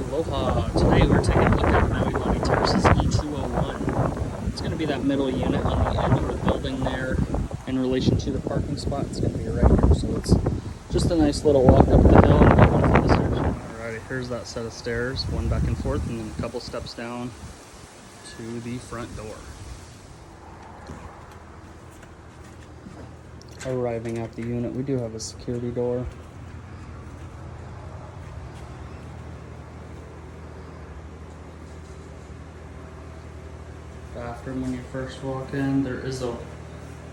Aloha! Today we're taking a look at Honokowai Terrace's E201. It's going to be that middle unit on the end of the building there in relation to the parking spot. It's going to be right here, so it's just a nice little walk up the hill and get one for the stairs. Alrighty, here's that set of stairs, one back and forth, and then a couple steps down to the front door. Arriving at the unit, we do have a security door. Bathroom when you first walk in, there is a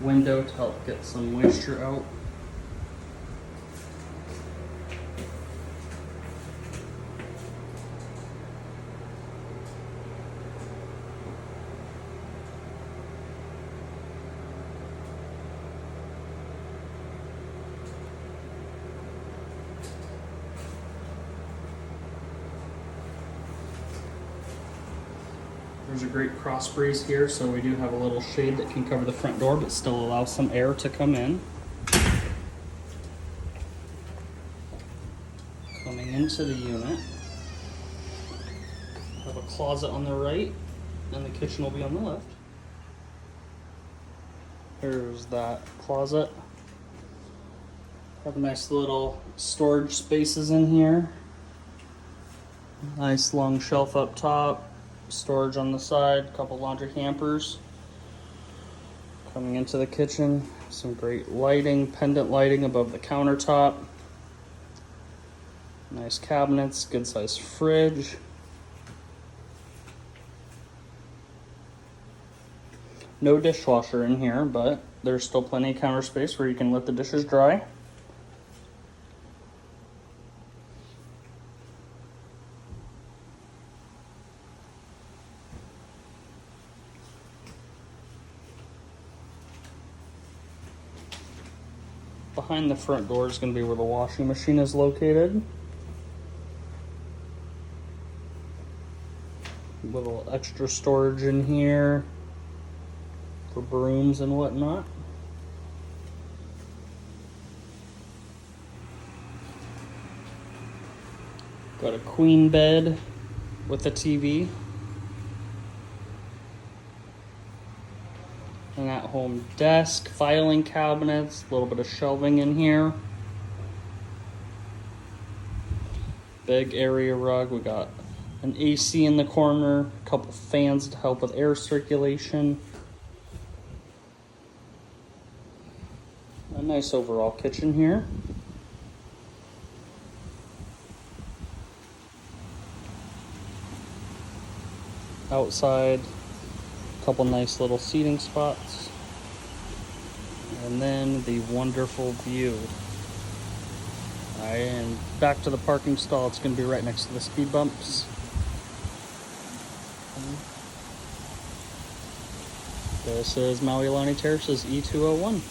window to help get some moisture out. There's a great cross breeze here, so we do have a little shade that can cover the front door but still allow some air to come in. Coming into the unit, have a closet on the right and the kitchen will be on the left. There's that closet. Have nice little storage spaces in here. Nice long shelf up top. Storage on the side, a couple laundry hampers. Coming into the kitchen, some great lighting, pendant lighting above the countertop. Nice cabinets, good sized fridge. No dishwasher in here, but there's still plenty of counter space where you can let the dishes dry. Behind the front door is going to be where the washing machine is located. Little extra storage in here for brooms and whatnot. Got a queen bed with a TV. An at-home desk, filing cabinets, a little bit of shelving in here. Big area rug. We got an AC in the corner, a couple fans to help with air circulation. A nice overall kitchen here. Outside, couple nice little seating spots, and then the wonderful view. Alright, and back to the parking stall. It's going to be right next to the speed bumps. This is Honokowai Terrace's E201.